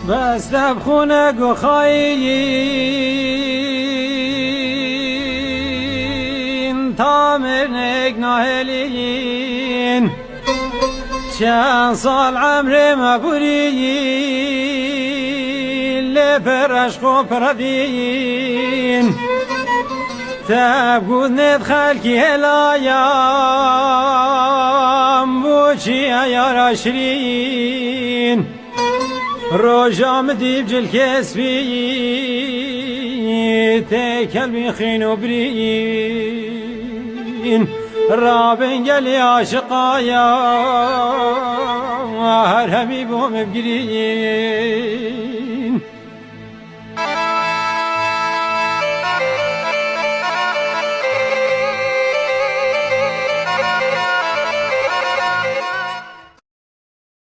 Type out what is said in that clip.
بس دب خونه گو خواهین تامر نگ ناهلین چند سال عمر مگورین لپرش خو پردین تبگود ند خلکی هلایم بوچی ایارا شرین روجام دیب جل کسبی تکل بخین و برین رابن گلی عاشقایا هر همی بوم بگرین